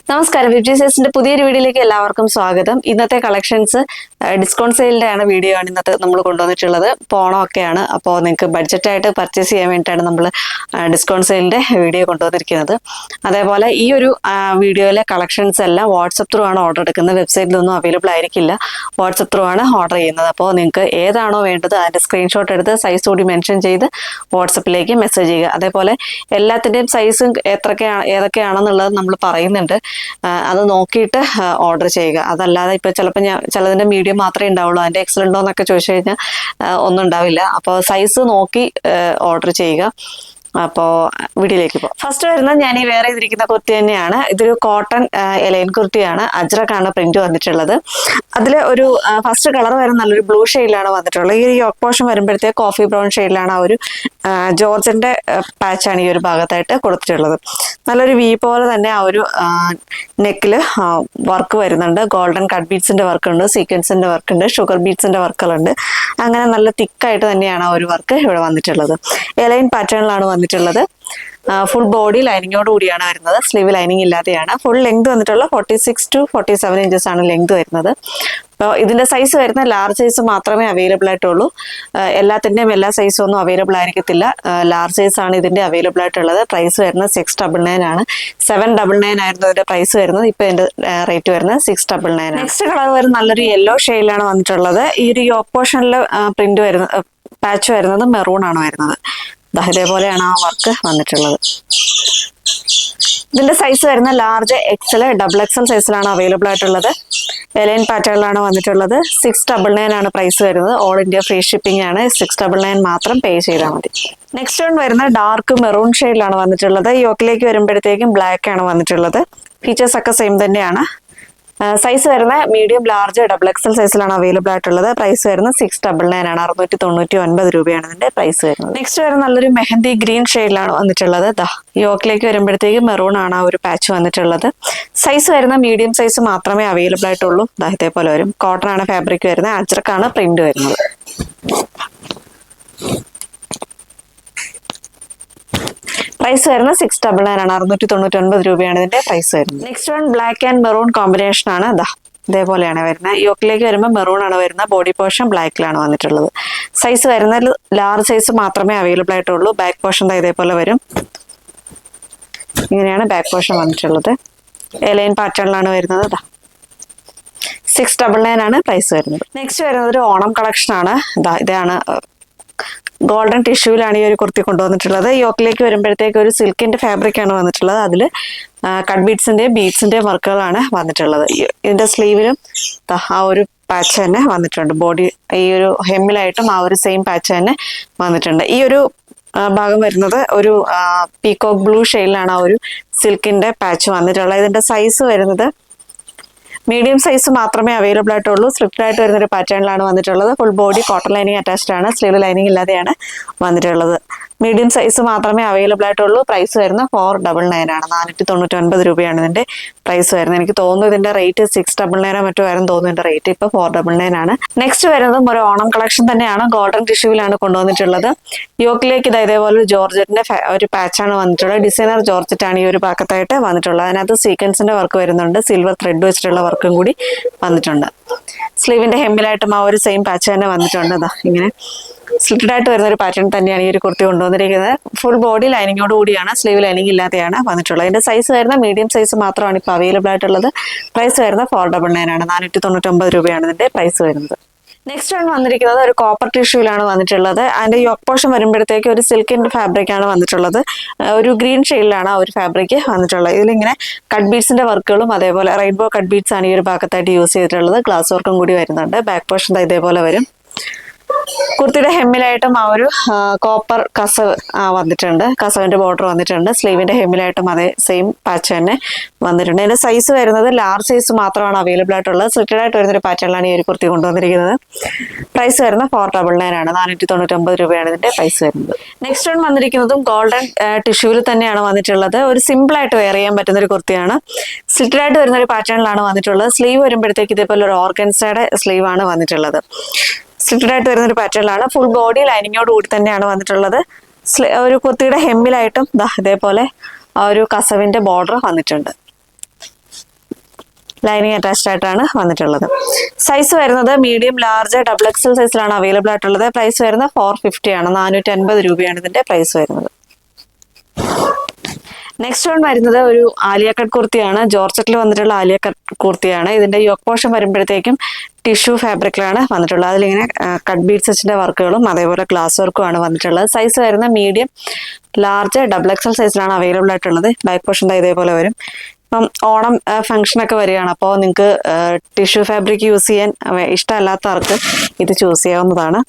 നമസ്കാരം, ഫിഫ്റ്റി സെയിൽസിന്റെ പുതിയൊരു വീഡിയോയിലേക്ക് എല്ലാവർക്കും സ്വാഗതം. ഇന്നത്തെ കളക്ഷൻസ് ഡിസ്കൗണ്ട് സെയിലിന്റെ ആണ് വീഡിയോ ആണ് ഇന്നത്തെ നമ്മൾ കൊണ്ടുവന്നിട്ടുള്ളത്. ഓണമൊക്കെയാണ്, അപ്പോൾ നിങ്ങൾക്ക് ബഡ്ജറ്റായിട്ട് പർച്ചേസ് ചെയ്യാൻ വേണ്ടിയിട്ടാണ് നമ്മൾ ഡിസ്കൗണ്ട് സെയിലിന്റെ വീഡിയോ കൊണ്ടുവന്നിരിക്കുന്നത്. അതേപോലെ ഈ ഒരു വീഡിയോയിലെ കളക്ഷൻസ് എല്ലാം വാട്സപ്പ് ത്രൂ ആണ് ഓർഡർ എടുക്കുന്നത്. വെബ്സൈറ്റിലൊന്നും അവൈലബിൾ ആയിരിക്കില്ല, വാട്സപ്പ് ത്രൂ ആണ് ഓർഡർ ചെയ്യുന്നത്. അപ്പോൾ നിങ്ങൾക്ക് ഏതാണോ വേണ്ടത് അതിന്റെ സ്ക്രീൻഷോട്ട് എടുത്ത് സൈസ് കൂടി മെൻഷൻ ചെയ്ത് വാട്സപ്പിലേക്ക് മെസ്സേജ് ചെയ്യുക. അതേപോലെ എല്ലാത്തിൻ്റെയും സൈസും ഏതൊക്കെയാണെന്നുള്ളത് നമ്മൾ പറയുന്നുണ്ട്, അത് നോക്കിയിട്ട് ഓർഡർ ചെയ്യുക. അതല്ലാതെ ഇപ്പോൾ ചിലപ്പോൾ ചിലതിൻ്റെ മീഡിയം മാത്രമേ ഉണ്ടാവുള്ളൂ, അതിൻ്റെ എക്സൽ ഉണ്ടോ എന്നൊക്കെ ചോദിച്ചു കഴിഞ്ഞാൽ ഒന്നും ഉണ്ടാവില്ല. അപ്പോൾ സൈസ് നോക്കി ഓർഡർ ചെയ്യുക. അപ്പോൾ വീഡിയോയിലേക്ക് പോകാം. ഫസ്റ്റ് വരുന്നത് ഞാൻ ഈ വേറെ ചെയ്തിരിക്കുന്ന കുർത്തി തന്നെയാണ്. ഇതൊരു കോട്ടൺ എലൈൻ കുർത്തിയാണ്. അജ്രക്കാണ് പ്രിന്റ് വന്നിട്ടുള്ളത്. അതിൽ ഒരു ഫസ്റ്റ് കളർ വരുന്ന നല്ലൊരു ബ്ലൂ ഷെയ്ഡിലാണ് വന്നിട്ടുള്ളത്. ഈ യോക്ക് പോർഷൻ വരുമ്പോഴത്തേക്ക് കോഫി ബ്രൗൺ ഷെയ്ഡിലാണ് ആ ഒരു ജോർജന്റെ പാച്ചാണ് ഈ ഒരു ഭാഗത്തായിട്ട് കൊടുത്തിട്ടുള്ളത്. നല്ലൊരു വി പോലെ തന്നെ ആ ഒരു നെക്കില് വർക്ക് വരുന്നുണ്ട്. ഗോൾഡൻ കട്ട് ബീഡ്സിന്റെ വർക്ക് ഉണ്ട്, സീക്വൻസിന്റെ വർക്ക് ഉണ്ട്, ഷുഗർ ബീഡ്സിന്റെ വർക്കുകളുണ്ട്. അങ്ങനെ നല്ല തിക്കായിട്ട് തന്നെയാണ് ആ ഒരു വർക്ക് ഇവിടെ വന്നിട്ടുള്ളത്. എലൈൻ പാറ്റേണിലാണ് വന്നിട്ടുള്ളത്. ഫുൾ ബോഡി ലൈനിങ്ങോട് കൂടിയാണ് വരുന്നത്, സ്ലീവ് ലൈനിങ് ഇല്ലാതെയാണ്. ഫുൾ ലെങ്ത് വന്നിട്ടുള്ള 46 to 47 ഇഞ്ചസ് ആണ് ലെങ്ത് വരുന്നത്. അപ്പോൾ ഇതിന്റെ സൈസ് വരുന്ന ലാർജ് സൈസ് മാത്രമേ അവൈലബിൾ ആയിട്ടുള്ളൂ. എല്ലാത്തിൻ്റെയും എല്ലാ സൈസും ഒന്നും അവൈലബിൾ ആയിരിക്കത്തില്ല. ലാർജ് സൈസ് ആണ് ഇതിന്റെ അവൈലബിൾ ആയിട്ടുള്ളത്. പ്രൈസ് വരുന്നത് 699 ആണ്. 799 ആയിരുന്നു ഇതിന്റെ പ്രൈസ് വരുന്നത്. ഇപ്പൊ ഇതിന്റെ റേറ്റ് വരുന്നത് 699 ആണ്. നെക്സ്റ്റ് കളർ വരുന്നത് നല്ലൊരു യെല്ലോ ഷെയ്ഡിലാണ് വന്നിട്ടുള്ളത്. ഈ ഒരു യോക്ക് പോർഷനിൽ പ്രിന്റ് വരുന്നത്, പാച്ച് വരുന്നത് മെറൂൺ ആണ് വരുന്നത്. ഇതേപോലെയാണ് ആ വർക്ക് വന്നിട്ടുള്ളത്. ഇതിന്റെ സൈസ് വരുന്ന ലാർജ് എക്സൽ, ഡബിൾ എക്സൽ സൈസിലാണ് അവൈലബിൾ ആയിട്ടുള്ളത്. എലൈൻ പാറ്റേണിലാണ് വന്നിട്ടുള്ളത്. 699 ആണ് പ്രൈസ് വരുന്നത്. ഓൾ ഇന്ത്യ ഫ്രീ ഷിപ്പിംഗ് ആണ്. 699 മാത്രം പേ ചെയ്താൽ മതി. നെക്സ്റ്റ് വൺ വരുന്ന ഡാർക്ക് മെറൂൺ ഷെയ്ഡിലാണ് വന്നിട്ടുള്ളത്. യോക്കിലേക്ക് വരുമ്പോഴത്തേക്കും ബ്ലാക്ക് ആണ് വന്നിട്ടുള്ളത്. ഫീച്ചേഴ്സ് ഒക്കെ സെയിം തന്നെയാണ്. സൈസ് വരുന്ന മീഡിയം, ലാർജ്, ഡബിൾ എക്സൽ സൈസിലാണ് അവൈലബിൾ ആയിട്ടുള്ളത്. പ്രൈസ് വരുന്നത് 699 ആണ്. 699 രൂപയാണ് ഇതിന്റെ പ്രൈസ് വരുന്നത്. നെക്സ്റ്റ് വരുന്ന നല്ലൊരു മെഹന്തി ഗ്രീൻ ഷെയ്ഡിലാണ് വന്നിട്ടുള്ളത്. യോക്കിലേക്ക് വരുമ്പോഴത്തേക്ക് മെറൂൺ ആണ് ആ ഒരു പാച്ച് വന്നിട്ടുള്ളത്. സൈസ് വരുന്ന മീഡിയം സൈസ് മാത്രമേ അവൈലബിൾ ആയിട്ടുള്ളൂ. ഇതേപോലെ വരും. കോട്ടൺ ആണ് ഫാബ്രിക് വരുന്നത്. അജ്രക്കാണ് പ്രിന്റ് വരുന്നത്. പ്രൈസ് വരുന്നത് 699 ആണ്. 699 രൂപയാണ് ഇതിന്റെ പ്രൈസ് വരുന്നത്. Next one black and maroon combination ആണ്. ഇതേപോലെയാണ് വരുന്നത്. യോക്കിലേക്ക് വരുമ്പോൾ മെറൂൺ ആണ് വരുന്നത്. ബോഡി പോർഷൻ ബ്ലാക്കിലാണ് വന്നിട്ടുള്ളത്. സൈസ് വരുന്നത് ലാർജ് സൈസ് മാത്രമേ അവൈലബിൾ ആയിട്ടുള്ളൂ. ബാക്ക് പോർഷൻ ഇതേപോലെ വരും. ഇങ്ങനെയാണ് ബാക്ക് പോർഷൻ വന്നിട്ടുള്ളത്. എലൈൻ പാറ്റേണിലാണ് വരുന്നത്. 699 ആണ് പ്രൈസ് വരുന്നത്. നെക്സ്റ്റ് വരുന്നത് ഒരു ഓണം കളക്ഷൻ ആണ്. ഇതാണ് ഗോൾഡൻ ടിഷ്യൂവിലാണ് ഈ ഒരു കുർത്തി കൊണ്ടുവന്നിട്ടുള്ളത്. യോക്കിലേക്ക് വരുമ്പോഴത്തേക്ക് ഒരു സിൽക്കിന്റെ ഫാബ്രിക് ആണ് വന്നിട്ടുള്ളത്. അതിൽ കട്ട് ബീഡ്സിന്റെയും ബീഡ്സിന്റെയും വർക്കുകളാണ് വന്നിട്ടുള്ളത്. ഇതിന്റെ സ്ലീവിലും ആ ഒരു പാച്ച് തന്നെ വന്നിട്ടുണ്ട്. ബോഡി ഈ ഒരു ഹെമ്മിലായിട്ടും ആ ഒരു സെയിം പാച്ച് തന്നെ വന്നിട്ടുണ്ട്. ഈ ഒരു ഭാഗം വരുന്നത് ഒരു പീകോക്ക് ബ്ലൂ ഷെയ്ഡിലാണ് ആ ഒരു സിൽക്കിന്റെ പാച്ച് വന്നിട്ടുള്ളത്. ഇതിന്റെ സൈസ് വരുന്നത് മീഡിയം സൈസ് മാത്രമേ അവൈലബിൾ ആയിട്ടുള്ളൂ. സ്ട്രിക്റ്റ് ആയിട്ട് വരുന്നൊരു പാറ്റേണിലാണ് വന്നിട്ടുള്ളത്. Full body cotton lining attached ആണ്. സ്ലീവ് ലൈനിങ് ഇല്ലാതെയാണ് വന്നിട്ടുള്ളത്. മീഡിയം സൈസ് മാത്രമേ അവൈലബിൾ ആയിട്ടുള്ളൂ. പ്രൈസ് വരുന്നത് 499 ആണ്. 499 രൂപയാണ് ഇതിന്റെ പ്രൈസ് വരുന്നത്. എനിക്ക് തോന്നുന്നു ഇതിന്റെ റേറ്റ് 699 മറ്റോ ആയിരുന്നു തോന്നുന്നു. ഇതിന്റെ റേറ്റ് ഇപ്പൊ 499 ആണ്. നെക്സ്റ്റ് വരുന്നതും ഒരു ഓണം കളക്ഷൻ തന്നെയാണ്. ഗോൾഡൻ ടിഷ്യൂവിലാണ് കൊണ്ടുവന്നിട്ടുള്ളത്. യോക്കിലേക്ക് ഇതേപോലെ ഒരു ജോർജറ്റിന്റെ ഒരു പാച്ചാണ് വന്നിട്ടുള്ളത്. ഡിസൈനർ ജോർജറ്റ് ആണ് ഈ ഒരു പാക്കത്തായിട്ട് വന്നിട്ടുള്ളത്. അതിനകത്ത് സീക്വൻസിന്റെ വർക്ക് വരുന്നുണ്ട്. സിൽവർ ത്രെഡ് വെച്ചിട്ടുള്ള വർക്കും കൂടി വന്നിട്ടുണ്ട്. സ്ലീവിന്റെ ഹെമ്മിലായിട്ടും ആ ഒരു സെയിം പാച്ച് തന്നെ വന്നിട്ടുണ്ട്. ഇങ്ങനെ സ്ലിറ്റഡ് ആയിട്ട് വരുന്ന ഒരു പാറ്റേൺ തന്നെയാണ് ഈ ഒരു കുർത്തി കൊണ്ടുവന്നിരിക്കുന്നത്. ഫുൾ ബോഡി ലൈനിങ്ങോട് കൂടിയാണ്, സ്ലീവ് ലൈനിങ് ഇല്ലാതെയാണ് വന്നിട്ടുള്ളത്. ഇതിന്റെ സൈസ് വരുന്ന മീഡിയം സൈസ് മാത്രമാണ് ഇപ്പോൾ അവൈലബിൾ ആയിട്ടുള്ളത്. പ്രൈസ് വരുന്നത് 499 ആണ്. 499 രൂപയാണ് ഇതിന്റെ പ്രൈസ് വരുന്നത്. നെക്സ്റ്റ് ആണ് വന്നിരിക്കുന്നത് ഒരു കോപ്പർ ടിഷ്യൂവിലാണ് വന്നിട്ടുള്ളത്. അതിന്റെ യോക്ക് പോർഷൻ വരുമ്പോഴത്തേക്ക് ഒരു സിൽക്കിന്റെ ഫാബ്രിക് ആണ് വന്നിട്ടുള്ളത്. ഒരു ഗ്രീൻ ഷെയ്ഡിലാണ് ആ ഒരു ഫാബ്രിക് വന്നിട്ടുള്ളത്. ഇതിലിങ്ങനെ കട്ട് ബീഡ്സിന്റെ വർക്കുകളും അതേപോലെ റെയിൻബോ കട്ട് ബീഡ്സ് ആണ് ഈ ഒരു ഭാഗത്തായിട്ട് യൂസ് ചെയ്തിട്ടുള്ളത്. ഗ്ലാസ് വർക്കും കൂടി വരുന്നുണ്ട്. ബാക്ക് പോർഷൻ ഇതേപോലെ വരും. കുർത്തിയുടെ ഹെമ്മിലായിട്ടും ആ ഒരു കോപ്പർ കസവ് വന്നിട്ടുണ്ട്. കസവിന്റെ ബോർഡർ വന്നിട്ടുണ്ട്. സ്ലീവിന്റെ ഹെമ്മിലായിട്ടും അതേ സെയിം പാച്ച് തന്നെ വന്നിട്ടുണ്ട്. ഇതിന്റെ സൈസ് വരുന്നത് ലാർജ് സൈസ് മാത്രമാണ് അവൈലബിൾ ആയിട്ടുള്ളത്. സ്ലിറ്റഡ് ആയിട്ട് വരുന്നൊരു പാറ്റേണിലാണ് ഈ ഒരു കുർത്തി കൊണ്ടുവന്നിരിക്കുന്നത്. പ്രൈസ് വരുന്നത് 499 ആണ്. 499 രൂപയാണ് ഇതിന്റെ പ്രൈസ് വരുന്നത്. നെക്സ്റ്റ് വൺ വന്നിരിക്കുന്നതും ഗോൾഡൻ ടിഷ്യൂവിൽ തന്നെയാണ് വന്നിട്ടുള്ളത്. ഒരു സിമ്പിൾ ആയിട്ട് വെയർ ചെയ്യാൻ പറ്റുന്ന ഒരു കുർത്തിയാണ്. സ്ലിറ്റഡ് ആയിട്ട് വരുന്ന ഒരു പാറ്റേണിലാണ് വന്നിട്ടുള്ളത്. സ്ലീവ് വരുമ്പോഴത്തേക്ക് ഇതേപോലെ ഒരു ഓർഗൻസയുടെ സ്ലീവ് ആണ് വന്നിട്ടുള്ളത്. സ്ലിറ്റഡ് ആയിട്ട് വരുന്ന ഒരു പാറ്റേണിലാണ്. ഫുൾ ബോഡി ലൈനിങ്ങോട് കൂടി തന്നെയാണ് വന്നിട്ടുള്ളത്. ഒരു കുർത്തിയുടെ ഹെമ്മിലായിട്ടും ഇതേപോലെ ആ ഒരു കസവിന്റെ ബോർഡർ വന്നിട്ടുണ്ട്. ലൈനിങ് അറ്റാച്ച്ഡ് ആയിട്ടാണ് വന്നിട്ടുള്ളത്. സൈസ് വരുന്നത് മീഡിയം, ലാർജ്, ഡബിൾ എക്സൽ സൈസിലാണ് അവൈലബിൾ ആയിട്ടുള്ളത്. പ്രൈസ് വരുന്നത് 450 ആണ്. 450 രൂപയാണ് ഇതിന്റെ പ്രൈസ് വരുന്നത്. നെക്സ്റ്റ് വൺ വരുന്നത് ഒരു ആലിയ കട്ട് കുർത്തിയാണ്. ജോർജറ്റിൽ വന്നിട്ടുള്ള ആലിയ കട്ട് കുർത്തിയാണ്. ഇതിന്റെ യോക്ക് പോർഷൻ വരുമ്പോഴത്തേക്കും ടിഷ്യൂ ഫാബ്രിക്കിലാണ് വന്നിട്ടുള്ളത്. അതിലിങ്ങനെ കട്ട് ബീഡ്സ് വെച്ചിന്റെ വർക്കുകളും അതേപോലെ ഗ്ലാസ് വർക്കും ആണ് വന്നിട്ടുള്ളത്. സൈസ് വരുന്ന മീഡിയം, ലാർജ്, ഡബിൾ എക്സൽ സൈസിലാണ് അവൈലബിൾ ആയിട്ടുള്ളത്. ബാക്ക് പോർഷൻ ഇതേപോലെ വരും. ഇപ്പം ഓണം ഫംഗ്ഷൻ ഒക്കെ വരികയാണ്. അപ്പോൾ നിങ്ങൾക്ക് ടിഷ്യൂ ഫാബ്രിക് യൂസ് ചെയ്യാൻ ഇഷ്ടമല്ലാത്തവർക്ക് ഇത് ചൂസ് ചെയ്യാവുന്നതാണ്.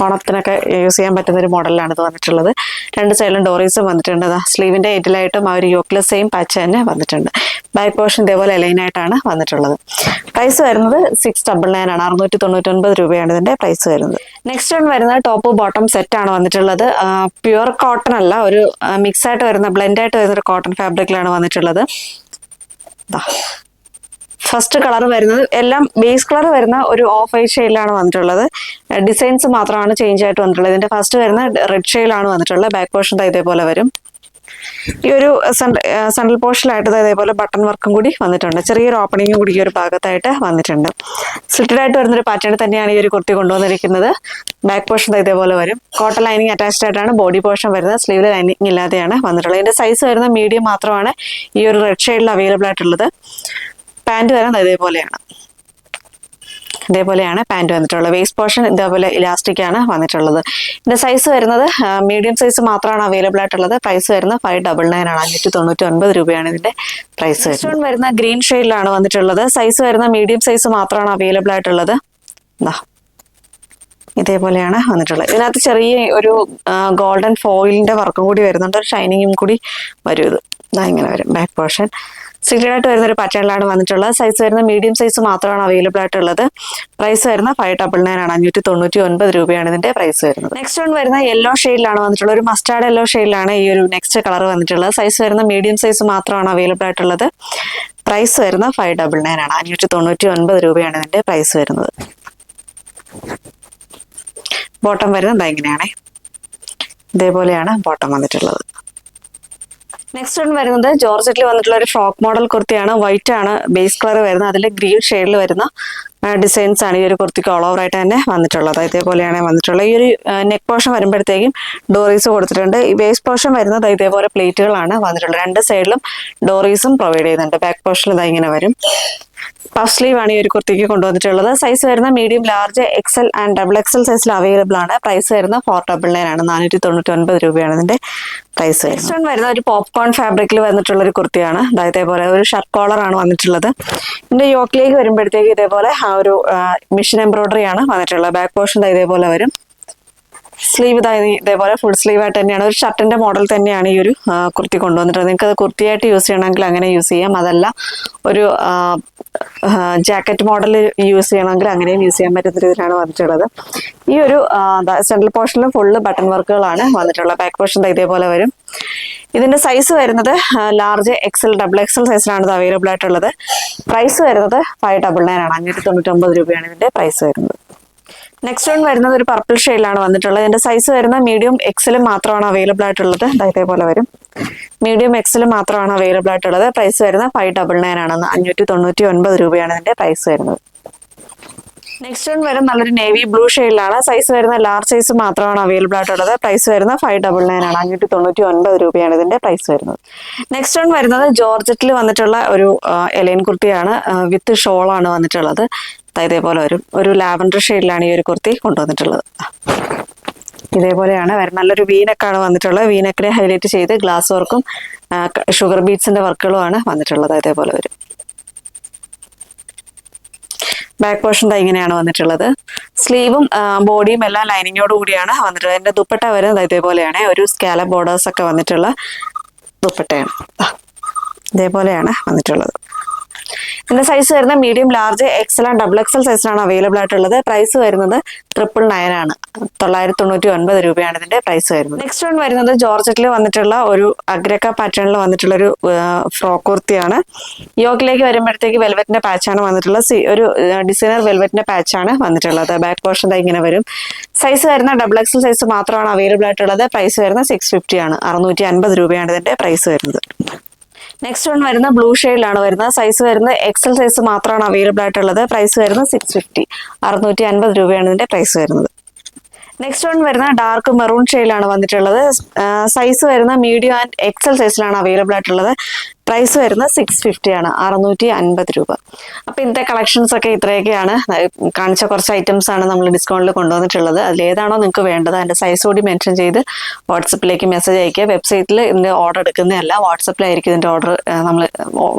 ഓണത്തിനൊക്കെ യൂസ് ചെയ്യാൻ പറ്റുന്ന ഒരു മോഡലിലാണ് ഇത് വന്നിട്ടുള്ളത്. രണ്ട് സൈഡിലും ഡോറീസും വന്നിട്ടുണ്ട്. സ്ലീവിന്റെ എയ്റ്റിലായിട്ടും ആ ഒരു യോക്കിലെ സെയിം പാച്ച് തന്നെ വന്നിട്ടുണ്ട്. ബാക്ക് പോർഷൻ ഇതേപോലെ എലൈനായിട്ടാണ് വന്നിട്ടുള്ളത്. പ്രൈസ് വരുന്നത് 699 ആണ്. 699 രൂപയാണ് ഇതിന്റെ പ്രൈസ് വരുന്നത്. നെക്സ്റ്റ് വൺ വരുന്നത് ടോപ്പ് ബോട്ടം സെറ്റ് ആണ് വന്നിട്ടുള്ളത്. പ്യുവർ കോട്ടൺ അല്ല, ഒരു മിക്സ് ആയിട്ട് വരുന്ന ബ്ലെൻഡ് ആയിട്ട് വരുന്ന ഒരു കോട്ടൺ ഫാബ്രിക്കിലാണ് വന്നിട്ടുള്ളത്. ഫസ്റ്റ് കളർ വരുന്നത് എല്ലാം ബേസ് കളർ വരുന്ന ഒരു ഓഫ് വൈറ്റ് ഷെയ്ഡിലാണ് വന്നിട്ടുള്ളത്. ഡിസൈൻസ് മാത്രമാണ് ചേഞ്ച് ആയിട്ട് വന്നിട്ടുള്ളത്. ഇതിന്റെ ഫസ്റ്റ് വരുന്ന റെഡ് ഷെയ്ഡിലാണ് വന്നിട്ടുള്ളത്. ബാക്ക് പോർഷൻ ഇതേപോലെ വരും. ഈ ഒരു സെൻട്രൽ പോർഷനിലായിട്ട് ഇതേപോലെ ബട്ടൺ വർക്കും കൂടി വന്നിട്ടുണ്ട്. ചെറിയൊരു ഓപ്പണിംഗും കൂടി ഈ ഒരു ഭാഗത്തായിട്ട് വന്നിട്ടുണ്ട്. സ്ലിറ്റഡ് ആയിട്ട് വരുന്നൊരു പാറ്റേൺ തന്നെയാണ് ഈ ഒരു കുർത്തി കൊണ്ടുവന്നിരിക്കുന്നത്. ബാക്ക് പോർഷൻ ഇതേപോലെ വരും. കോട്ടൺ ലൈനിങ് അറ്റാച്ച്ഡ് ആയിട്ടാണ് ബോഡി പോർഷൻ വരുന്നത്. സ്ലീവിൽ ലൈനിങ് ഇല്ലാതെയാണ് വന്നിട്ടുള്ളത്. ഇതിന്റെ സൈസ് വരുന്ന മീഡിയം മാത്രമാണ് ഈ ഒരു റെഡ് ഷെയ്ഡിൽ അവൈലബിൾ ആയിട്ടുള്ളത്. പാൻറ് വരുന്നത് ഇതേപോലെയാണ് പാൻറ് വന്നിട്ടുള്ളത്. വേസ്റ്റ് പോർഷൻ ഇതേപോലെ ഇലാസ്റ്റിക് ആണ് വന്നിട്ടുള്ളത്. ഇതിന്റെ സൈസ് വരുന്നത് മീഡിയം സൈസ് മാത്രമാണ് അവൈലബിൾ ആയിട്ടുള്ളത്. പ്രൈസ് വരുന്നത് 599 ആണ്. 599 രൂപയാണ് ഇതിന്റെ പ്രൈസ് വരുന്ന ഗ്രീൻ ഷെയ്ഡിലാണ് വന്നിട്ടുള്ളത്. സൈസ് വരുന്ന മീഡിയം സൈസ് മാത്രമാണ് അവൈലബിൾ ആയിട്ടുള്ളത്. ഇതേപോലെയാണ് വന്നിട്ടുള്ളത്. ഇതിനകത്ത് ചെറിയ ഒരു ഗോൾഡൻ ഫോയിലിന്റെ വർക്കും കൂടി വരുന്നുണ്ട്. ഒരു ഷൈനിങ്ങും കൂടി വരും. ഇങ്ങനെ വരും. ബാക്ക് പോർഷൻ സ്ലിറ്റഡ് ആയിട്ട് വരുന്ന ഒരു പാറ്റേണിലാണ് വന്നിട്ടുള്ളത്. സൈസ് വരുന്ന മീഡിയം സൈസ് മാത്രമാണ് അവൈലബിൾ ആയിട്ടുള്ളത്. പ്രൈസ് വരുന്ന 599 ആണ്. 599 രൂപയാണ് ഇതിന്റെ പ്രൈസ് വരുന്നത്. നെക്സ്റ്റ് വൺ വരുന്ന യെല്ലോ ഷെയ്ഡിലാണ് വന്നിട്ടുള്ളത്. ഒരു മസ്റ്റാർഡ് യെല്ലോ ഷെയ്ഡിലാണ് ഈ ഒരു നെക്സ്റ്റ് കളർ വന്നിട്ടുള്ളത്. സൈസ് വരുന്ന മീഡിയം സൈസ് മാത്രമാണ് അവൈലബിൾ ആയിട്ടുള്ളത്. പ്രൈസ് വരുന്ന 599 ആണ്. 599 രൂപയാണ് ഇതിന്റെ പ്രൈസ് വരുന്നത്. ബോട്ടം വരുന്നത് ഇങ്ങനെയാണ്. ഇതേപോലെയാണ് ബോട്ടം വന്നിട്ടുള്ളത്. നെക്സ്റ്റ് വൺ വരുന്നത് ജോർജറ്റിൽ വന്നിട്ടുള്ള ഒരു ഫ്രോക്ക് മോഡൽ കുർത്തിയാണ്. വൈറ്റ് ആണ് ബേസ് കളർ വരുന്നത്. അതിൽ ഗ്രീൻ ഷെയ്ഡിൽ വരുന്ന ഡിസൈൻസ് ആണ് ഈ ഒരു കുർത്തിക്ക് ഓൾ ഓവർ ആയിട്ട് തന്നെ വന്നിട്ടുള്ളത്. ഇതേപോലെയാണ് വന്നിട്ടുള്ളത്. ഈ ഒരു നെക്ക് പോർഷൻ വരുമ്പോഴത്തേക്കും ഡോറീസ് കൊടുത്തിട്ടുണ്ട്. ഈ ബേസ് പോർഷൻ വരുന്നത് ഇതേപോലെ പ്ലേറ്റുകളാണ് വന്നിട്ടുള്ളത്. രണ്ട് സൈഡിലും ഡോറീസും പ്രൊവൈഡ് ചെയ്യുന്നുണ്ട്. ബാക്ക് പോർഷനിൽ ഇങ്ങനെ വരും. പഫ് സ്ലീവ് ആണ് ഈ ഒരു കുർത്തിക്ക് കൊണ്ടുവന്നിട്ടുള്ളത്. സൈസ് വരുന്ന medium, large, XL and double Excel സൈസിൽ അവൈലബിൾ ആണ്. പ്രൈസ് വരുന്ന 499 ആണ്. 499 രൂപയാണ് ഇതിന്റെ പ്രൈസ്. നെക്സ്റ്റ് വൺ വരുന്ന ഒരു പോപ്കോൺ ഫാബ്രിക്കിൽ വന്നിട്ടുള്ള ഒരു കുർത്തിയാണ്. ഇതേപോലെ ഒരു ഷർട്ട് കോളർ ആണ് വന്നിട്ടുള്ളത്. ഇതിന്റെ യോക്കിലേക്ക് വരുമ്പോഴത്തേക്ക് ഇതേപോലെ ആ ഒരു മിഷൻ എംബ്രോയിഡറി ആണ് വന്നിട്ടുള്ളത്. ബാക്ക് പോർഷൻ ഇതേപോലെ വരും. സ്ലീവ് ഇതേപോലെ ഫുൾ സ്ലീവ് ആയിട്ട് തന്നെയാണ്. ഒരു ഷർട്ടിന്റെ മോഡൽ തന്നെയാണ് ഈ ഒരു കുർത്തി കൊണ്ടുവന്നിട്ടുള്ളത്. നിങ്ങൾക്ക് അത് കുർത്തിയായിട്ട് യൂസ് ചെയ്യണമെങ്കിൽ അങ്ങനെ യൂസ് ചെയ്യാം. അതല്ല ഒരു ജാക്കറ്റ് മോഡൽ യൂസ് ചെയ്യണമെങ്കിൽ അങ്ങനെയും യൂസ് ചെയ്യാൻ പറ്റുന്ന രീതിയിലാണ് വന്നിട്ടുള്ളത്. ഈ ഒരു സെൻട്രൽ പോർഷനിലും ഫുള്ള് ബട്ടൺ വർക്കുകളാണ് വന്നിട്ടുള്ളത്. ബാക്ക് പോർഷൻ ഇതേപോലെ വരും. ഇതിന്റെ സൈസ് വരുന്നത് ലാർജ്, എക്സൽ, ഡബിൾ എക്സൽ സൈസിലാണ് ഇത് അവൈലബിൾ ആയിട്ടുള്ളത്. പ്രൈസ് വരുന്നത് 599 ആണ്. 599 രൂപയാണ് ഇതിന്റെ പ്രൈസ് വരുന്നത്. നെക്സ്റ്റ് വൺ വരുന്നത് ഒരു പർപ്പിൾ ഷെയ്ഡിലാണ് വന്നിട്ടുള്ളത്. ഇതിന്റെ സൈസ് വരുന്ന മീഡിയം, എക്സലും മാത്രമാണ് അവൈലബിൾ ആയിട്ടുള്ളത്. ഇതേപോലെ വരും. മീഡിയം, എക്സലും മാത്രമാണ് അവൈലബിൾ ആയിട്ടുള്ളത്. പ്രൈസ് വരുന്ന 599 ആണ്. 599 രൂപയാണ് ഇതിന്റെ പ്രൈസ് വരുന്നത്. നെക്സ്റ്റ് വൺ വരുന്നത് നല്ലൊരു നേവി ബ്ലൂ ഷെയ്ഡിലാണ്. സൈസ് വരുന്ന ലാർജ് സൈസ് മാത്രമാണ് അവൈലബിൾ ആയിട്ടുള്ളത്. പ്രൈസ് വരുന്ന 599 ആണ്. 599 രൂപയാണ് ഇതിന്റെ പ്രൈസ് വരുന്നത്. നെക്സ്റ്റ് വൺ വരുന്നത് ജോർജറ്റിൽ വന്നിട്ടുള്ള ഒരു എലൈൻ കുർത്തിയാണ്. വിത്ത് ഷോളാണ് വന്നിട്ടുള്ളത്. ഇതേപോലെ വരും. ഒരു ലാവൻഡർ ഷെയ്ഡിലാണ് ഈ ഒരു കുർത്തി കൊണ്ടുവന്നിട്ടുള്ളത്. ഇതേപോലെയാണ് വരുന്നത്. നല്ലൊരു വീനെക്കാണ് വന്നിട്ടുള്ളത്. വീനെക്കിനെ ഹൈലൈറ്റ് ചെയ്ത് ഗ്ലാസ് വർക്കും ഷുഗർ ബീഡ്സിന്റെ വർക്കുകളുമാണ് വന്നിട്ടുള്ളത്. ഇതേപോലെ വരും. ബാക്ക് പോർഷൻ ഇങ്ങനെയാണ് വന്നിട്ടുള്ളത്. സ്ലീവും ബോഡിയും എല്ലാം ലൈനിങ്ങോട് കൂടിയാണ് വന്നിട്ടുള്ളത്. അതിന്റെ ദുപ്പട്ട വരുന്നത് ഇതേപോലെയാണ്. ഒരു സ്കാലപ്പ് ബോർഡേഴ്സ് ഒക്കെ വന്നിട്ടുള്ള ദുപ്പട്ടയാണ്. ഇതേപോലെയാണ് വന്നിട്ടുള്ളത്. ഇതിന്റെ സൈസ് വരുന്നത് medium, large, XL and double XL സൈസിലാണ് അവൈലബിൾ ആയിട്ടുള്ളത്. പ്രൈസ് വരുന്നത് 999 ആണ്. 999 രൂപയാണ് ഇതിന്റെ പ്രൈസ് വരുന്നത്. നെക്സ്റ്റ് വൺ വരുന്നത് ജോർജറ്റിൽ വന്നിട്ടുള്ള ഒരു അഗ്രക്ക പാറ്റേണിൽ വന്നിട്ടുള്ള ഒരു ഫ്രോക്ക് കുർത്തിയാണ്. യോക്കിലേക്ക് വരുമ്പോഴത്തേക്ക് വെൽവെറ്റിന്റെ പാച്ചാണ് വന്നിട്ടുള്ളത്. ഒരു ഡിസൈനർ വെൽവെറ്റിന്റെ പാച്ചാണ് വന്നിട്ടുള്ളത്. ബാക്ക് പോർഷൻ ഇങ്ങനെ വരും. സൈസ് വരുന്ന ഡബിൾ എക്സൽ സൈസ് മാത്രമാണ് അവൈലബിൾ ആയിട്ടുള്ളത്. പ്രൈസ് വരുന്നത് 650 ആണ്. 650 രൂപയാണ് ഇതിന്റെ പ്രൈസ് വരുന്നത്. നെക്സ്റ്റ് വൺ വരുന്ന ബ്ലൂ ഷെയ്ഡിലാണ് വരുന്നത്. സൈസ് വരുന്നത് എക്സൽ സൈസ് മാത്രമാണ് അവൈലബിൾ ആയിട്ടുള്ളത്. പ്രൈസ് വരുന്നത് 650, 650 രൂപയാണ് ഇതിന്റെ പ്രൈസ് വരുന്നത്. നെക്സ്റ്റ് വൺ വരുന്ന ഡാർക്ക് മെറൂൺ ഷെയ്ഡിലാണ് വന്നിട്ടുള്ളത്. സൈസ് വരുന്ന മീഡിയം ആൻഡ് എക്സൽ സൈസിലാണ് അവൈലബിൾ ആയിട്ടുള്ളത്. പ്രൈസ് വരുന്നത് 650 ആണ്, 650 രൂപ. അപ്പൊ ഇന്നത്തെ കളക്ഷൻസ് ഒക്കെ ഇത്രയൊക്കെയാണ്. കാണിച്ച കുറച്ച് ഐറ്റംസ് ആണ് നമ്മൾ ഡിസ്കൗണ്ടിൽ കൊണ്ടുവന്നിട്ടുള്ളത്. അതിലേതാണോ നിങ്ങൾക്ക് വേണ്ടത് അതിന്റെ സൈസ് കൂടി മെൻഷൻ ചെയ്ത് വാട്സപ്പിലേക്ക് മെസ്സേജ് അയക്കുക. വെബ്സൈറ്റിൽ ഇതിന്റെ ഓർഡർ എടുക്കുന്നതല്ല, വാട്സപ്പിലായിരിക്കും ഇതിന്റെ ഓർഡർ. നമ്മൾ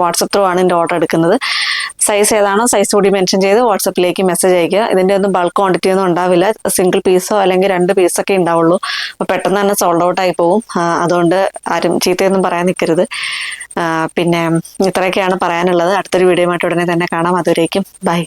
വാട്സപ്പ് ത്രൂ ആണ് ഇതിന്റെ ഓർഡർ എടുക്കുന്നത്. സൈസ് ഏതാണോ സൈസ് കൂടി മെൻഷൻ ചെയ്ത് വാട്സപ്പിലേക്ക് മെസ്സേജ് അയക്കുക. ഇതിന്റെ ഒന്നും ബൾക്ക് ക്വാണ്ടിറ്റി ഒന്നും ഉണ്ടാവില്ല. സിംഗിൾ പീസോ അല്ലെങ്കിൽ 2 പീസൊക്കെ ഉണ്ടാവുള്ളൂ. അപ്പോൾ പെട്ടെന്ന് തന്നെ സോൾഡ് ഔട്ട് ആയി പോകും. അതുകൊണ്ട് ആരും ചീത്തയൊന്നും പറയാൻ നിൽക്കരുത്. പിന്നെ ഇത്രയൊക്കെയാണ് പറയാനുള്ളത്. അടുത്തൊരു വീഡിയോയുമായിട്ട് ഉടനെ തന്നെ കാണാം. അതുവരേക്കും ബൈ.